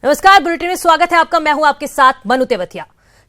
नमस्कार, बुलेटिन में स्वागत है आपका। मैं हूं आपके साथ मनु तेवतिया।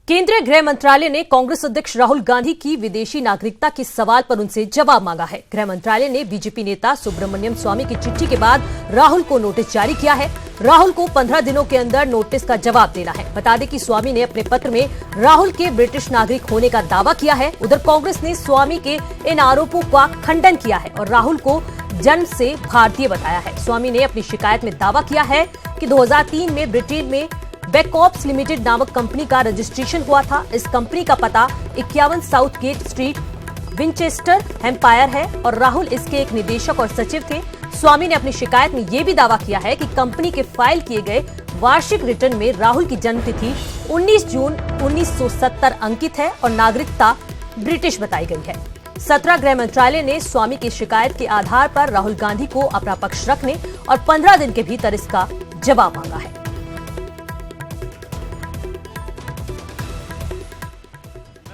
केंद्रीय गृह मंत्रालय ने कांग्रेस अध्यक्ष राहुल गांधी की विदेशी नागरिकता के सवाल पर उनसे जवाब मांगा है। गृह मंत्रालय ने बीजेपी नेता सुब्रमण्यम स्वामी की चिट्ठी के बाद राहुल को नोटिस जारी किया है। राहुल को 15 दिनों के अंदर नोटिस का जवाब देना है। बता दें कि स्वामी ने अपने पत्र में राहुल के ब्रिटिश नागरिक होने का दावा किया है। उधर कांग्रेस ने स्वामी के इन आरोपों का खंडन किया है और राहुल को जन्म से भारतीय बताया है। स्वामी ने अपनी शिकायत में दावा किया है कि 2003 में ब्रिटेन में बैकऑप्स लिमिटेड नामक कंपनी का रजिस्ट्रेशन हुआ था। इस कंपनी का पता 51 साउथ गेट स्ट्रीट, विंचेस्टर, हैम्पायर है और राहुल इसके एक निदेशक और सचिव थे। स्वामी ने अपनी शिकायत में यह भी दावा किया है कि कंपनी के फाइल किए गए वार्षिक रिटर्न में राहुल की जन्मतिथि 19 जून 1970 अंकित है और नागरिकता ब्रिटिश बताई गई है। 17 गृह मंत्रालय ने स्वामी की शिकायत के आधार पर राहुल गांधी को अपना पक्ष रखने और 15 दिन के भीतर इसका जवाब मांगा है।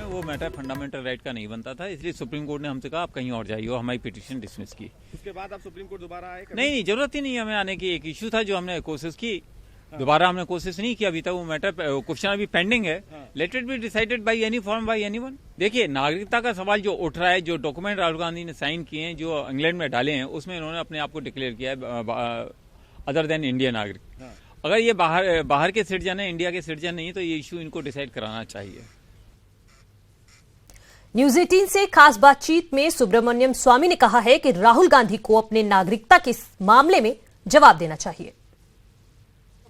वो मैटर फंडामेंटल राइट का नहीं बनता था, इसलिए सुप्रीम कोर्ट ने हमसे कहा आप कहीं और जाइए, हमारी पिटीशन डिसमिस की। उसके बाद आप सुप्रीम कोर्ट दोबारा आए? नहीं, जरूरत ही नहीं है हमें आने की। एक इश्यू था जो हमने कोशिश की, दोबारा हमने कोशिश नहीं की। अभी तक वो मैटर क्वेश्चन अभी पेंडिंग है। Let it be decided by any form by anyone. देखिए, नागरिकता का सवाल जो उठ रहा है, जो डॉक्यूमेंट राहुल गांधी ने साइन किए हैं, जो इंग्लैंड में डाले हैं, उसमें इन्होंने अपने आप को डिक्लेयर किया है अदर देन इंडियन नागरिक। अगर ये बाहर के सिटीजन है, इंडिया के सिटीजन नहीं है, तो ये इश्यू इनको डिसाइड कराना चाहिए। न्यूज 18 से खास बातचीत में सुब्रमण्यम स्वामी ने कहा है कि राहुल गांधी को अपने नागरिकता के मामले में जवाब देना चाहिए।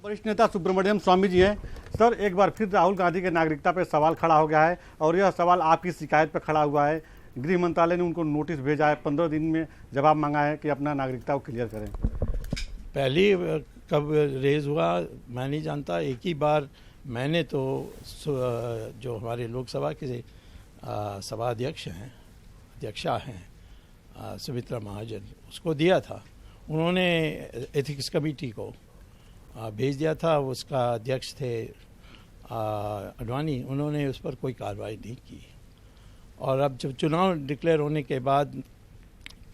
वरिष्ठ नेता सुब्रमण्यम स्वामी जी हैं। सर, एक बार फिर राहुल गांधी के नागरिकता पर सवाल खड़ा हो गया है और यह सवाल आपकी शिकायत पर खड़ा हुआ है। गृह मंत्रालय ने उनको नोटिस भेजा है, 15 दिन में जवाब मांगा है कि अपना नागरिकता को क्लियर करें। पहली कब रेज हुआ मैं नहीं जानता। एक ही बार मैंने तो जो हमारे लोकसभा के सभा अध्यक्षा हैं सुमित्रा महाजन, उसको दिया था। उन्होंने एथिक्स कमेटी को भेज दिया था। उसका अध्यक्ष थे अडवाणी, उन्होंने उस पर कोई कार्रवाई नहीं की। और अब जब चुनाव डिक्लेयर होने के बाद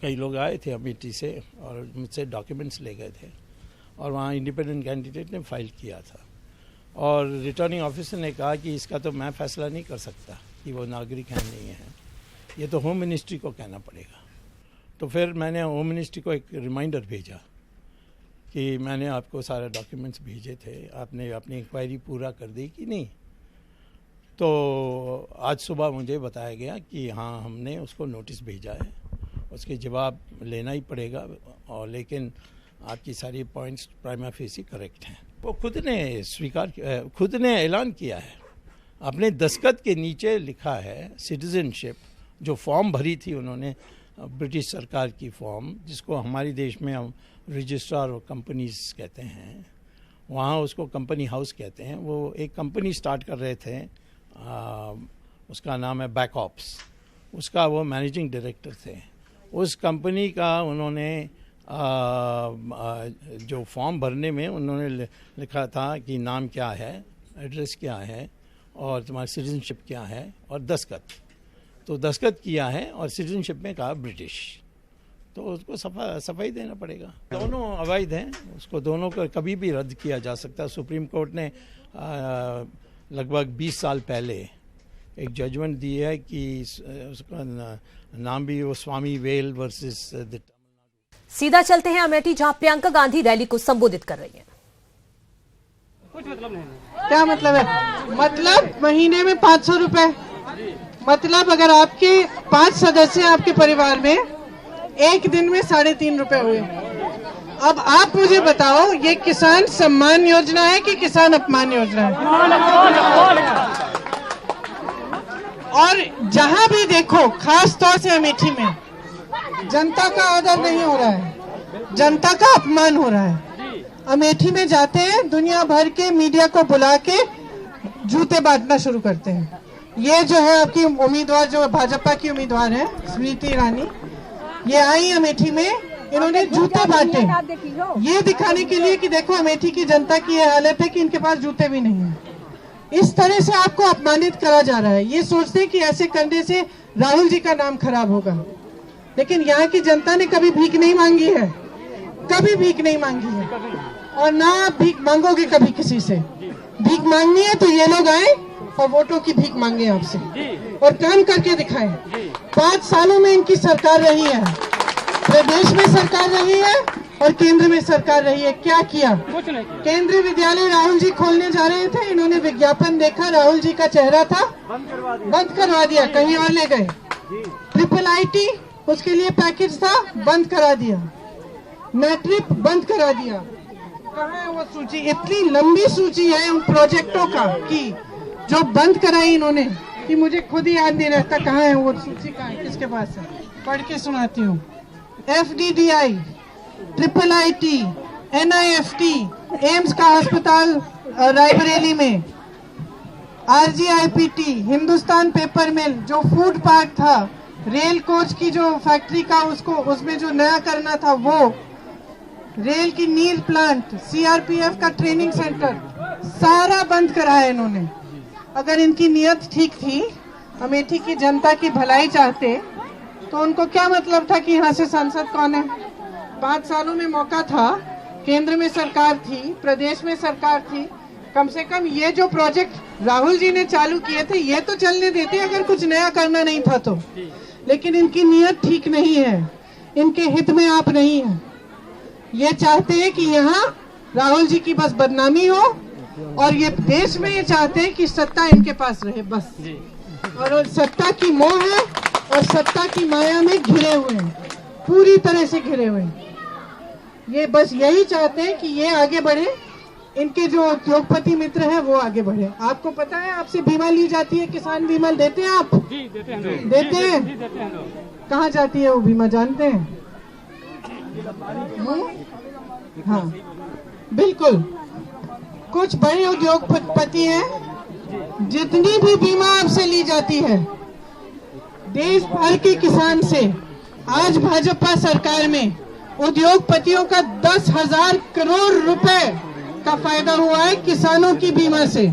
कई लोग आए थे अमेठी से और मुझसे डॉक्यूमेंट्स ले गए थे और वहाँ इंडिपेंडेंट कैंडिडेट ने फाइल किया था और रिटर्निंग ऑफिसर ने कहा कि इसका तो मैं फैसला नहीं कर सकता कि वो नागरिक हैं नहीं हैं, ये तो होम मिनिस्ट्री को कहना पड़ेगा। तो फिर मैंने होम मिनिस्ट्री को एक रिमाइंडर भेजा कि मैंने आपको सारे डॉक्यूमेंट्स भेजे थे, आपने अपनी इंक्वायरी पूरा कर दी कि नहीं। तो आज सुबह मुझे बताया गया कि हाँ, हमने उसको नोटिस भेजा है, उसके जवाब लेना ही पड़ेगा। और लेकिन आपकी सारी पॉइंट्स प्राइमा फेसी करेक्ट हैं। वो खुद ने खुद ने ऐलान किया है, अपने दस्तखत के नीचे लिखा है सिटीजनशिप, जो फॉर्म भरी थी उन्होंने ब्रिटिश सरकार की फॉर्म, जिसको हमारे देश में हम रजिस्ट्रार और कंपनीज कहते हैं, वहाँ उसको कंपनी हाउस कहते हैं। वो एक कंपनी स्टार्ट कर रहे थे, उसका नाम है बैकऑप्स, उसका वो मैनेजिंग डायरेक्टर थे। उस कंपनी का उन्होंने जो फॉर्म भरने में उन्होंने लिखा था कि नाम क्या है, एड्रेस क्या है और तुम्हारी सिटीजनशिप क्या है और दस्तखत। तो दस्तखत किया है और सिटीजनशिप में कहा ब्रिटिश, तो उसको सफाई देना पड़ेगा। दोनों अवैध हैं, उसको दोनों को कभी भी रद्द किया जा सकता है। सुप्रीम कोर्ट ने लगभग 20 साल पहले एक जजमेंट दी है कि उसका नाम भी वो स्वामी वेल वर्सेस द। सीधा चलते हैं अमेठी, जहां प्रियंका गांधी रैली को संबोधित कर रही हैं। कुछ मतलब नहीं। क्या मतलब है? मतलब महीने में 500 रुपए। मतलब अगर आपके 5 सदस्य आपके परिवार में, एक दिन में 3.5 रुपए हुए। अब आप मुझे बताओ, ये किसान सम्मान योजना है कि किसान अपमान योजना है? और जहां भी देखो, खास तौर से अमेठी में, जनता का आदर नहीं हो रहा है, जनता का अपमान हो रहा है। अमेठी में जाते हैं, दुनिया भर के मीडिया को बुला के जूते बांटना शुरू करते हैं। ये जो है आपकी उम्मीदवार, जो भाजपा की उम्मीदवार है स्मृति ईरानी, ये आई अमेठी में, इन्होंने जूते बांटे ये दिखाने के लिए कि देखो अमेठी की जनता की ये हालत है कि इनके पास जूते भी नहीं है। इस तरह से आपको अपमानित करा जा रहा है। ये सोचते हैं कि ऐसे करने से राहुल जी का नाम खराब होगा, लेकिन यहाँ की जनता ने कभी भीख नहीं मांगी है, कभी भीख नहीं मांगी है। और ना आप भीख मांगोगे कभी किसी से। भीख मांगनी है तो ये लोग आए और वोटों की भीख मांगे आपसे और काम करके दिखाएं। 5 सालों में इनकी सरकार रही है, प्रदेश में सरकार रही है और केंद्र में सरकार रही है। क्या किया? केंद्रीय विद्यालय राहुल जी खोलने जा रहे थे, इन्होंने विज्ञापन देखा, राहुल जी का चेहरा था, बंद करवा दिया, कहीं और ले गए। IIIT उसके लिए पैकेज था, बंद करा दिया। मैट्रिक बंद करा दिया। कहाँ है वो सूची? इतनी लंबी सूची है उन प्रोजेक्टों का कि जो बंद कराई इन्होंने कि मुझे खुद ही याद नहीं रहता कहाँ है वो सूची, कहाँ है, किसके पास है। पढ़ के सुनाती हूँ। FDDI, IIIT, NIFT, एम्स का अस्पताल रायबरेली में, RGIPT, हिंदुस्तान पेपर मिल, जो फूड पार्क था, रेल कोच की जो फैक्ट्री का उसको उसमें जो नया करना था वो, रेल की नील प्लांट, CRPF का ट्रेनिंग सेंटर, सारा बंद कराया इन्होंने। अगर इनकी नियत ठीक थी, अमेठी की जनता की भलाई चाहते, तो उनको क्या मतलब था कि यहाँ से सांसद कौन है? 5 सालों में मौका था, केंद्र में सरकार थी, प्रदेश में सरकार थी, कम से कम ये जो प्रोजेक्ट राहुल जी ने चालू किए थे ये तो चलने देते अगर कुछ नया करना नहीं था तो। लेकिन इनकी नियत ठीक नहीं है, इनके हित में आप नहीं है। ये चाहते हैं कि यहाँ राहुल जी की बस बदनामी हो और ये देश में ये चाहते हैं कि सत्ता इनके पास रहे बस। और सत्ता की मोह है और सत्ता की माया में घिरे हुए हैं, पूरी तरह से घिरे हुए हैं। ये बस यही चाहते हैं कि ये आगे बढ़े, इनके जो उद्योगपति मित्र हैं वो आगे बढ़े। आपको पता है आपसे बीमा ली जाती है, किसान बीमा देते हैं आप? जी देते हैं। देते हैं? कहाँ जाती है वो बीमा जानते हैं? हाँ बिल्कुल। कुछ बड़े उद्योगपति हैं, जितनी भी बीमा आपसे ली जाती है देश भर के किसान से, आज भाजपा सरकार में उद्योगपतियों का 10,000 करोड़ रुपए का फायदा हुआ है किसानों की बीमा से।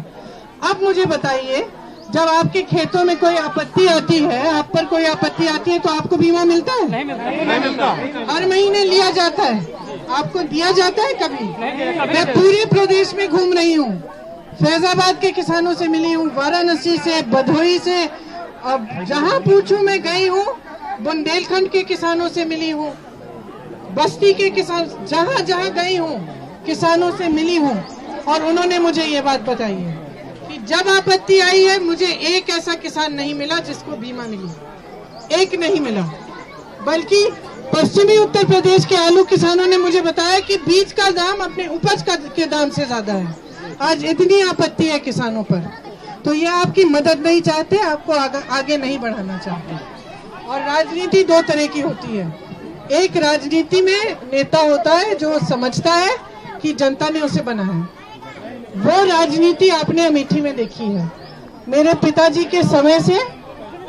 अब मुझे बताइए, जब आपके खेतों में कोई आपत्ति आती है, आप पर कोई आपत्ति आती है तो आपको बीमा मिलता है? नहीं मिलता। हर महीने लिया जाता है, आपको दिया जाता है कभी? मैं पूरे प्रदेश में घूम रही हूँ, फैजाबाद के किसानों से मिली हूँ, वाराणसी से, भदोही से, अब जहाँ पूछूं मैं गई हूँ, बुंदेलखंड के किसानों से मिली हूँ, बस्ती के किसान, जहाँ जहाँ गई हूँ किसानों से मिली हूँ और उन्होंने मुझे ये बात बताई है कि जब आपत्ति आई है मुझे एक ऐसा किसान नहीं मिला जिसको बीमा मिली, एक नहीं मिला। बल्कि पश्चिमी उत्तर प्रदेश के आलू किसानों ने मुझे बताया कि बीज का दाम अपने उपज के दाम से ज्यादा है। आज इतनी आपत्ति है किसानों पर, तो ये आपकी मदद नहीं चाहते, आपको आगे नहीं बढ़ाना चाहते। और राजनीति 2 तरह की होती है। एक राजनीति में नेता होता है जो समझता है कि जनता ने उसे बनाया है, वो राजनीति आपने अमेठी में देखी है। मेरे पिताजी के समय से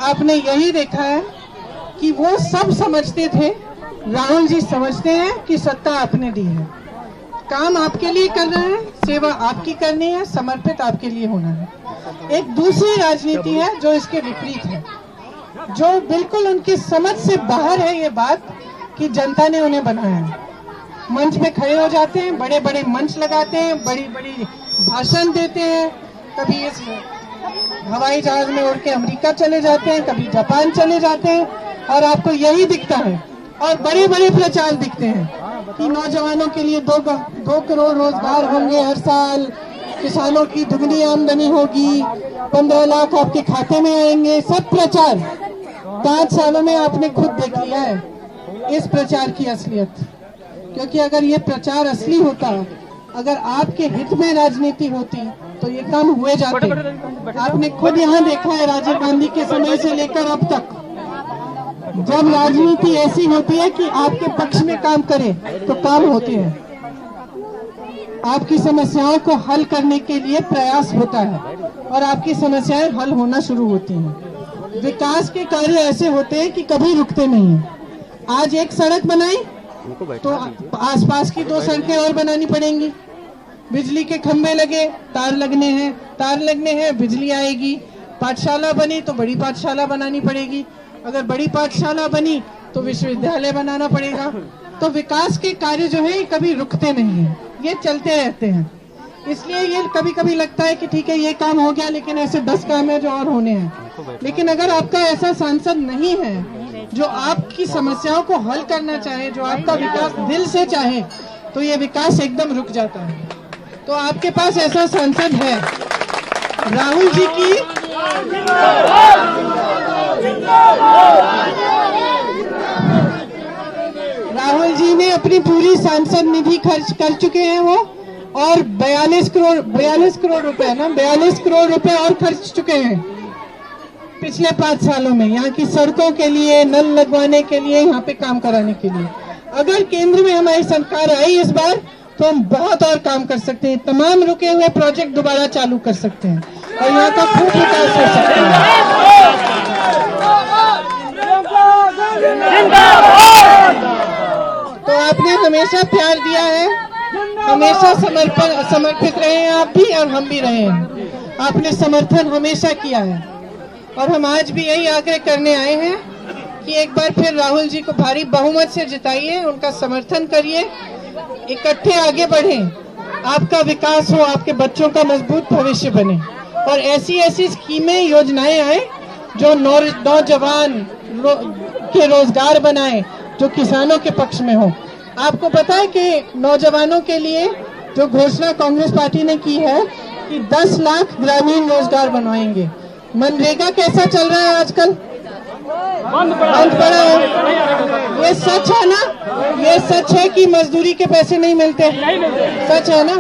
आपने यही देखा है कि वो सब समझते थे, राहुल जी समझते हैं कि सत्ता आपने दी है, काम आपके लिए कर रहे हैं, सेवा आपकी करनी है, समर्पित आपके लिए होना है। एक दूसरी राजनीति है जो इसके विपरीत है, जो बिल्कुल उनकी समझ से बाहर है ये बात कि जनता ने उन्हें बनाया है। मंच पे खड़े हो जाते हैं, बड़े बड़े मंच लगाते हैं, बड़ी बड़ी भाषण देते हैं, कभी इस हवाई जहाज में उड़ के अमेरिका चले जाते हैं, कभी जापान चले जाते हैं, और आपको यही दिखता है। और बड़े बड़े प्रचार दिखते हैं कि नौजवानों के लिए 2 करोड़ रोजगार होंगे हर साल, किसानों की दुगनी आमदनी होगी, 15 लाख आपके खाते में आएंगे। सब प्रचार 5 सालों में आपने खुद देख लिया है इस प्रचार की असलियत। क्योंकि अगर ये प्रचार असली होता, अगर आपके हित में राजनीति होती तो ये काम हुए जाते। आपने खुद यहाँ देखा है राजीव गांधी के समय से लेकर अब तक, जब राजनीति ऐसी होती है कि आपके पक्ष में काम करे तो काम होते हैं, आपकी समस्याओं को हल करने के लिए प्रयास होता है और आपकी समस्याएं हल होना शुरू होती हैं। विकास के कार्य ऐसे होते हैं कि कभी रुकते नहीं हैं। आज एक सड़क बनाई तो आसपास की 2 सड़कें और बनानी पड़ेंगी, बिजली के खंभे लगे, तार लगने हैं, बिजली आएगी, पाठशाला बनी तो बड़ी पाठशाला बनानी पड़ेगी, अगर बड़ी पाठशाला बनी तो विश्वविद्यालय बनाना पड़ेगा। तो विकास के कार्य जो है कभी रुकते नहीं है, ये चलते रहते हैं। इसलिए ये कभी कभी लगता है कि ठीक है ये काम हो गया, लेकिन ऐसे 10 काम है जो और होने हैं। लेकिन अगर आपका ऐसा सांसद नहीं है जो आपकी समस्याओं को हल करना चाहे, जो आपका विकास दिल से चाहे, तो ये विकास एकदम रुक जाता है। तो आपके पास ऐसा सांसद है। राहुल जी की राहुल जी ने अपनी पूरी सांसद निधि खर्च कर चुके हैं वो, और 42 करोड़ रुपए ना 42 करोड़ रुपए और खर्च चुके हैं पिछले 5 सालों में, यहाँ की सड़कों के लिए, नल लगवाने के लिए, यहाँ पे काम कराने के लिए। अगर केंद्र में हमारी सरकार आई इस बार, तो हम बहुत और काम कर सकते हैं। तमाम रुके हुए प्रोजेक्ट दोबारा चालू कर सकते हैं और यहाँ का खूब विकास हो सकता है। तो आपने हमेशा प्यार दिया है, हमेशा समर्पित रहे हैं आप भी और हम भी रहे हैं। आपने समर्थन हमेशा किया है और हम आज भी यही आग्रह करने आए हैं कि एक बार फिर राहुल जी को भारी बहुमत से जिताइए, उनका समर्थन करिए, इकट्ठे आगे बढ़ें, आपका विकास हो, आपके बच्चों का मजबूत भविष्य बने और ऐसी ऐसी स्कीमें, योजनाएं आए जो नौजवान के रोजगार बनाए, जो किसानों के पक्ष में हो। आपको पता है कि नौजवानों के लिए जो घोषणा कांग्रेस पार्टी ने की है कि 10 लाख ग्रामीण रोजगार बनवाएंगे। मनरेगा कैसा चल रहा है आजकल? बंद पड़ा है। ये सच है ना? ये सच है कि मजदूरी के पैसे नहीं मिलते? सच है ना?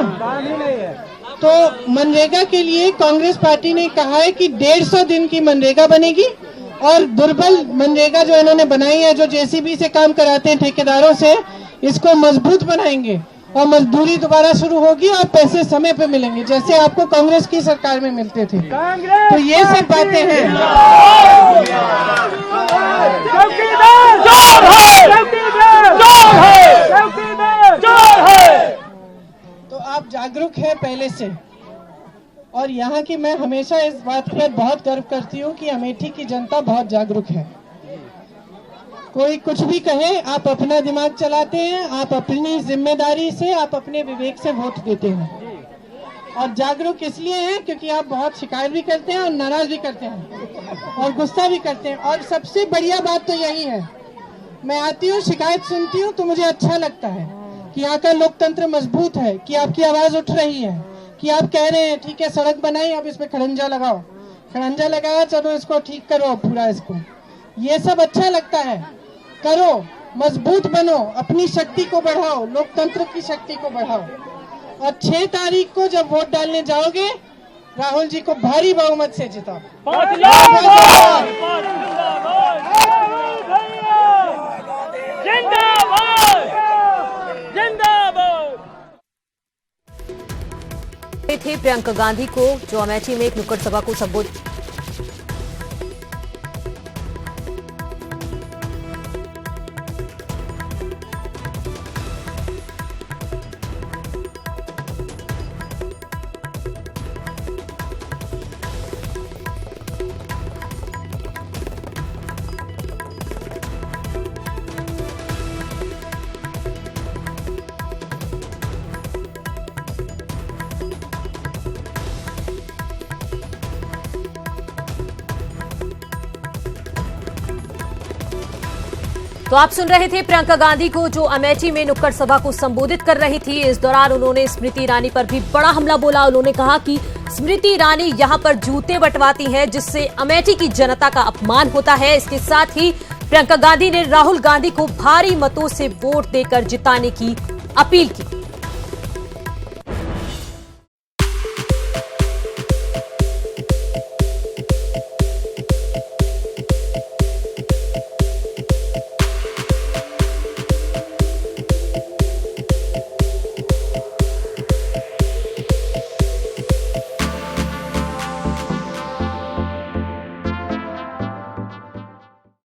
तो मनरेगा के लिए कांग्रेस पार्टी ने कहा है कि 150 दिन की मनरेगा बनेगी और दुर्बल मनरेगा जो इन्होंने बनाई है, जो जेसीबी से काम कराते हैं ठेकेदारों से, इसको मजबूत बनाएंगे और मजदूरी दोबारा शुरू होगी और पैसे समय पे मिलेंगे, जैसे आपको कांग्रेस की सरकार में मिलते थे। तो ये सब बातें हैं। तो आप जागरूक हैं पहले से, और यहाँ की मैं हमेशा इस बात पर बहुत गर्व करती हूँ कि अमेठी की जनता बहुत जागरूक है। कोई कुछ भी कहे, आप अपना दिमाग चलाते हैं, आप अपनी जिम्मेदारी से, आप अपने विवेक से वोट देते हैं। और जागरूक इसलिए हैं क्योंकि आप बहुत शिकायत भी करते हैं और नाराज भी करते हैं और गुस्सा भी करते हैं। और सबसे बढ़िया बात तो यही है, मैं आती हूँ, शिकायत सुनती हूँ, तो मुझे अच्छा लगता है कि यहाँ का लोकतंत्र मजबूत है, कि आपकी आवाज उठ रही है, कि आप कह रहे हैं ठीक है सड़क बनाई, अब इसमें खड़ंजा लगाओ, खड़ंजा लगाया, चलो इसको ठीक करो पूरा इसको। ये सब अच्छा लगता है। करो, मजबूत बनो, अपनी शक्ति को बढ़ाओ, लोकतंत्र की शक्ति को बढ़ाओ। और 6 तारीख को जब वोट डालने जाओगे, राहुल जी को भारी बहुमत से जिताओ। थे प्रियंका गांधी को, जो अमेठी में एक नुक्कड़ सभा को संबोधित तो आप सुन रहे थे प्रियंका गांधी को, जो अमेठी में नुक्कड़ सभा को संबोधित कर रही थी। इस दौरान उन्होंने स्मृति ईरानी पर भी बड़ा हमला बोला। उन्होंने कहा कि स्मृति ईरानी यहां पर जूते बंटवाती हैं, जिससे अमेठी की जनता का अपमान होता है। इसके साथ ही प्रियंका गांधी ने राहुल गांधी को भारी मतों से वोट देकर जिताने की अपील की।